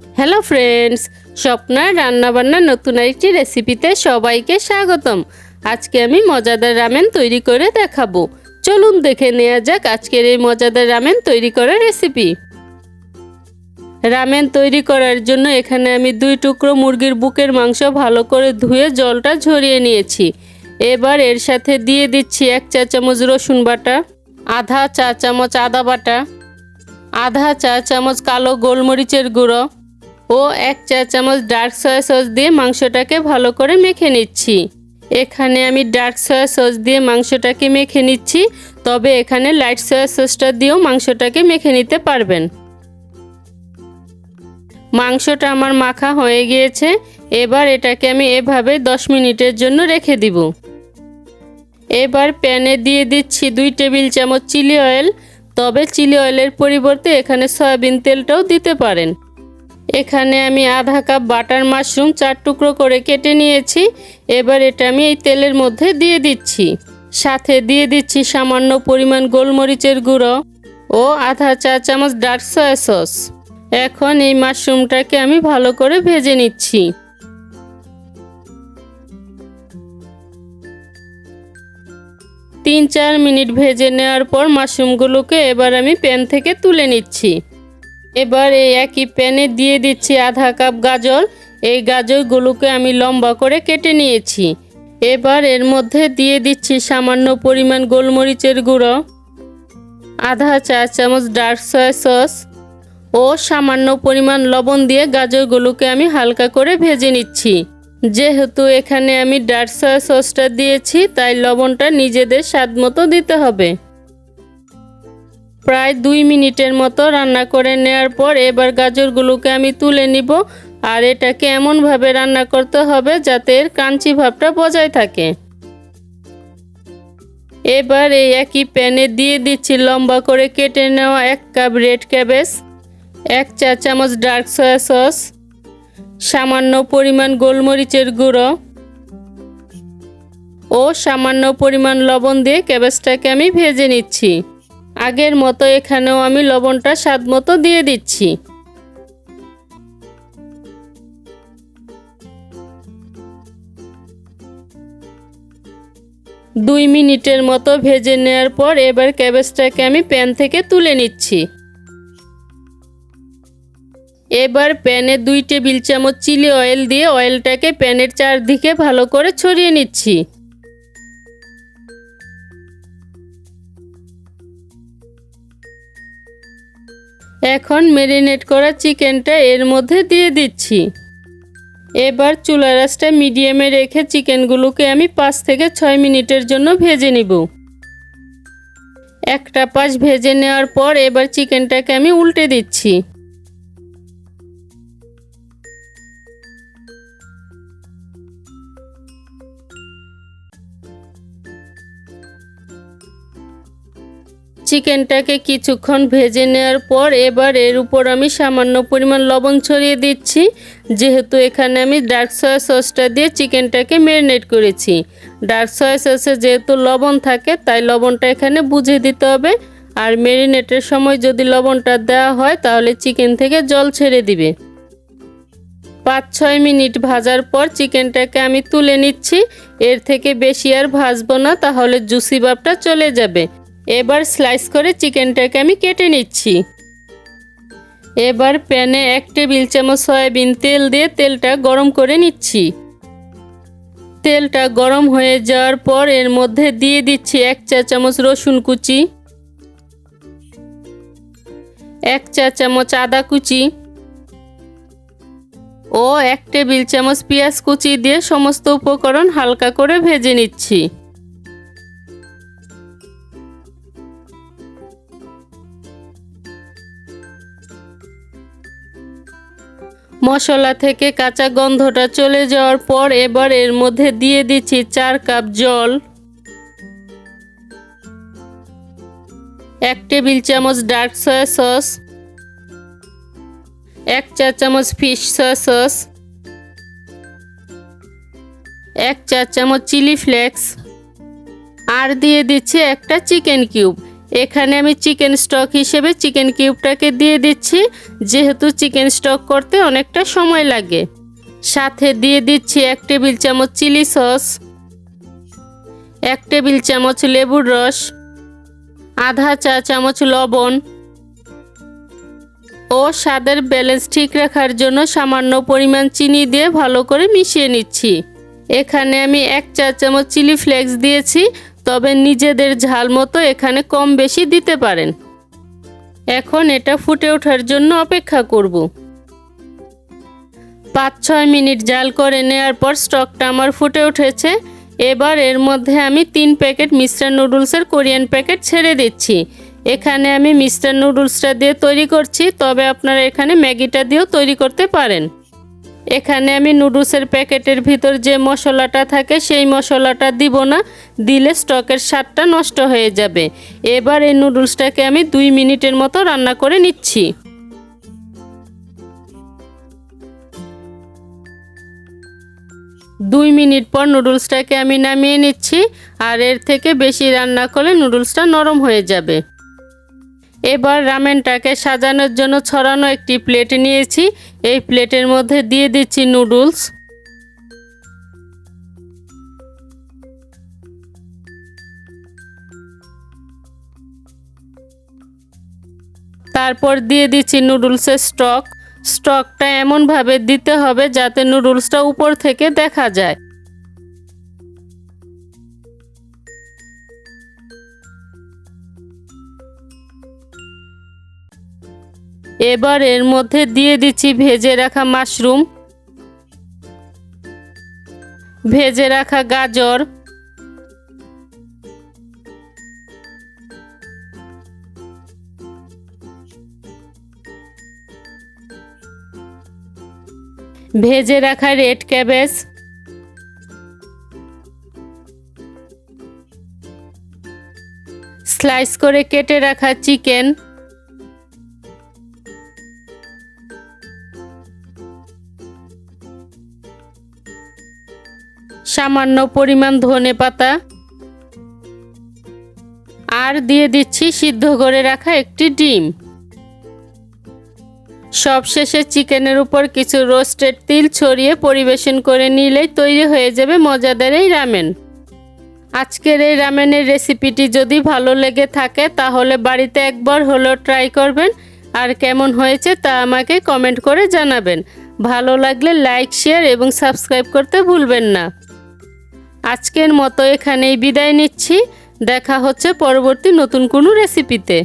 Hello friends, স্বপ্নার রান্নাবান্নার নতুন একটি রেসিপিতে সবাইকে স্বাগতম। আজকে আমি মজাদার রামেন তৈরি করে দেখাবো। চলুন দেখে নেওয়া যাক আজকের এই মজাদার রামেন তৈরি করার রেসিপি। রামেন তৈরি করার জন্য এখানে আমি 2 টুকরো মুরগির বুকের মাংস ভালো করে ধুয়ে জলটা ঝরিয়ে নিয়েছি। এবার এর সাথে দিয়ে দিচ্ছি 1 চা চামচ রসুন বাটা, আধা চা চামচ আদা বাটা, আধা চা চামচ কালো গোলমরিচের গুঁড়ো ও 1 চা চামচ ডার্ক সয়া সস দিয়ে মাংসটাকে ভালো করে মেখে নিচ্ছি। এখানে আমি ডার্ক সয়া সস দিয়ে মাংসটাকে মেখে নিচ্ছি, তবে এখানে লাইট সয়া সসটা দিয়েও মাংসটাকে মেখে নিতে পারবেন। মাংসটা আমার মাখা হয়ে গিয়েছে। এবার এটাকে আমি এভাবে 10 মিনিটের জন্য রেখে দিব। এবার প্যানে দিয়ে দিচ্ছি 2 টেবিল চামচ চিলি অয়েল, তবে চিলি অয়েলের পরিবর্তে এখানে সয়াবিন তেলটাও দিতে পারেন। এখানে আমি আধা কাপ বাটার মাশরুম 4 টুকরো করে কেটে নিয়েছি। এবার এটা আমি এই তেলের মধ্যে দিয়ে দিচ্ছি। সাথে দিয়ে দিচ্ছি সামান্য পরিমাণ গোলমরিচের গুঁড়ো ও আধা চা চামচ ডার্ক সয়া সস। এখন এই মাশরুমটাকে আমি ভালো করে ভেজে নিচ্ছি। তিন চার মিনিট ভেজে নেওয়ার পর মাশরুমগুলোকে এবার আমি প্যান থেকে তুলে নিচ্ছি। এবার এই একই প্যানে দিয়ে দিচ্ছি আধা কাপ গাজর। এই গাজরগুলোকে আমি লম্বা করে কেটে নিয়েছি। এবার এর মধ্যে দিয়ে দিচ্ছি সামান্য পরিমাণ গোলমরিচের গুঁড়ো, আধা চা চামচ ডার্ক সয়া সস ও সামান্য পরিমাণ লবণ দিয়ে গাজরগুলোকে আমি হালকা করে ভেজে নিচ্ছি। যেহেতু এখানে আমি ডার্ক সয়া সসটা দিয়েছি, তাই লবণটা নিজেদের স্বাদ মতো দিতে হবে। প্রায় 2 মিনিটের মতো রান্না করে নেওয়ার পর এবার গাজরগুলোকে আমি তুলে নিব। আর এটাকে এমনভাবে রান্না করতে হবে যাতে এর ক্রাঞ্চি ভাবটা বজায় থাকে। এবার এই একই প্যানে দিয়ে দিচ্ছি লম্বা করে কেটে নেওয়া 1 কাপ রেড ক্যাবেজ, 1 চা চামচ ডার্ক সয়া সস, সামান্য পরিমাণ গোলমরিচের গুঁড়ো ও সামান্য পরিমাণ লবণ দিয়ে ক্যাবেজটাকে আমি ভেজে নিচ্ছি। আগের মতো এখানেও আমি লবণটা স্বাদ মতো দিয়ে দিচ্ছি। দুই মিনিটের মতো ভেজে নেওয়ার পর এবার ক্যাবেজটাকে আমি প্যান থেকে তুলে নিচ্ছি। এবার প্যানে 2 টেবিল চামচ চিলি অয়েল দিয়ে অয়েলটাকে প্যানের চারদিকে ভালো করে ছড়িয়ে নিচ্ছি। এখন ম্যারিনেট করা চিকেনটা এর মধ্যে দিয়ে দিচ্ছি। এবার চুলার আঁচটা মিডিয়ামে রেখে চিকেনগুলোকে আমি 5 থেকে 6 মিনিটের জন্য ভেজে নিব। একটা পাশ ভেজে নেওয়ার পর এবার চিকেনটাকে আমি উল্টে দিচ্ছি। চিকেনটাকে কিছুক্ষণ ভেজে নেওয়ার পর এবার এর উপর আমি সামান্য পরিমাণ লবণ ছড়িয়ে দিচ্ছি। যেহেতু এখানে আমি ডার্ক সয়া সসটা দিয়ে চিকেনটাকে ম্যারিনেট করেছি, ডার্ক সয়া সসে যেহেতু লবণ থাকে তাই লবণটা এখানে বুঝে দিতে হবে। আর ম্যারিনেটের সময় যদি লবণটা দেওয়া হয় তাহলে চিকেন থেকে জল ছেড়ে দিবে। 5-6 মিনিট ভাজার পর চিকেনটাকে আমি তুলে নিচ্ছি। এর থেকে বেশি আর ভাজবো না, তাহলে জুসি ভাবটা চলে যাবে। এবার স্লাইস করে চিকেনটাকে আমি কেটে নিচ্ছি। এবার প্যানে 1 টেবিল চামচ সয়াবিন তেল দিয়ে তেলটা গরম করে নিচ্ছি। তেলটা গরম হয়ে যাওয়ার পর এর মধ্যে দিয়ে দিচ্ছি 1 চা চামচ রসুন কুচি, 1 চা চামচ আদা কুচি ও 1 টেবিল চামচ পেঁয়াজ কুচি দিয়ে সমস্ত উপকরণ হালকা করে ভেজে নিচ্ছি। মশলা থেকে কাঁচা গন্ধটা চলে যাওয়ার পর এবার এর মধ্যে দিয়ে দিচ্ছি 4 কাপ জল, 1 টেবিল চামচ ডার্ক সয়া সস, 1 চা চামচ ফিশ সয়া সস, 1 চা চামচ চিলি ফ্লেক্স আর দিয়ে দিচ্ছি একটা চিকেন কিউব। এখানে আমি চিকেন স্টক হিসেবে চিকেন কিউবটাকে দিয়ে দিচ্ছি, যেহেতু চিকেন স্টক করতে অনেকটা সময় লাগে। সাথে দিয়ে দিচ্ছি 1 টেবিল চামচ চিলি সস, 1 টেবিল চামচ লেবুর রস, আধা চা চামচ লবণ ও স্বাদের ব্যালেন্স ঠিক রাখার জন্য সামান্য পরিমাণ চিনি দিয়ে ভালো করে মিশিয়ে নিচ্ছি। এখানে আমি 1 চা চামচ চিলি ফ্লেক্স দিয়েছি, তবে নিজেদের ঝাল মতো এখানে কম বেশি দিতে পারেন। এখন এটা ফুটে ওঠার জন্য অপেক্ষা করব। 5-6 মিনিট জাল করে নেওয়ার পর স্টকটা আমার ফুটে উঠেছে। এবার এর মধ্যে আমি 3 প্যাকেট মিস্টার নুডলসের কোরিয়ান প্যাকেট ছেড়ে দিচ্ছি। এখানে আমি মিস্টার নুডলসটা দিয়ে তৈরি করছি, তবে আপনারা এখানে ম্যাগিটা দিয়েও তৈরি করতে পারেন। এখানে আমি নুডলসের প্যাকেটের ভিতর যে মশলাটা থাকে সেই মশলাটা দিব না, দিলে স্টকের স্বাদটা নষ্ট হয়ে যাবে। এবার এই নুডলসটাকে আমি 2 মিনিটের মতো রান্না করে নিচ্ছি। 2 মিনিট পর নুডলসটাকে আমি নামিয়ে নিচ্ছি, আর এর থেকে বেশি রান্না করলে নুডলসটা নরম হয়ে যাবে। এবার রামেনটাকে সাজানোর জন্য ছড়ানো একটি প্লেট নিয়েছি। এই প্লেটের মধ্যে দিয়ে দিচ্ছি নুডলস, তারপর দিয়ে দিচ্ছি নুডলসের স্টকটা এমনভাবে দিতে হবে যাতে নুডলসটা উপর থেকে দেখা যায়। এবার এর মধ্যে দিয়ে দিচ্ছি ভেজে রাখা মাশরুম, ভেজে রাখা গাজর, ভেজে রাখা রেড ক্যাবেজ, স্লাইস করে কেটে রাখা চিকেন, সামান্য পরিমাণ ধনেপাতা, আর দিয়ে দিচ্ছি সিদ্ধ করে রাখা একটি ডিম। সবশেষে চিকেনের উপর কিছু রোস্টেড তিল ছড়িয়ে পরিবেশন করে নিলেই তৈরি হয়ে যাবে মজাদার এই রামেন। আজকের এই রামেনের রেসিপিটি যদি ভালো লেগে থাকে তাহলে বাড়িতে একবার হলেও ট্রাই করবেন, আর কেমন হয়েছে তা আমাকে কমেন্ট করে জানাবেন। ভালো লাগলে লাইক, শেয়ার এবং সাবস্ক্রাইব করতে ভুলবেন না। আজকের মতো এখানেই বিদায় নিচ্ছি। দেখা হচ্ছে পরবর্তী নতুন কোনো রেসিপিতে।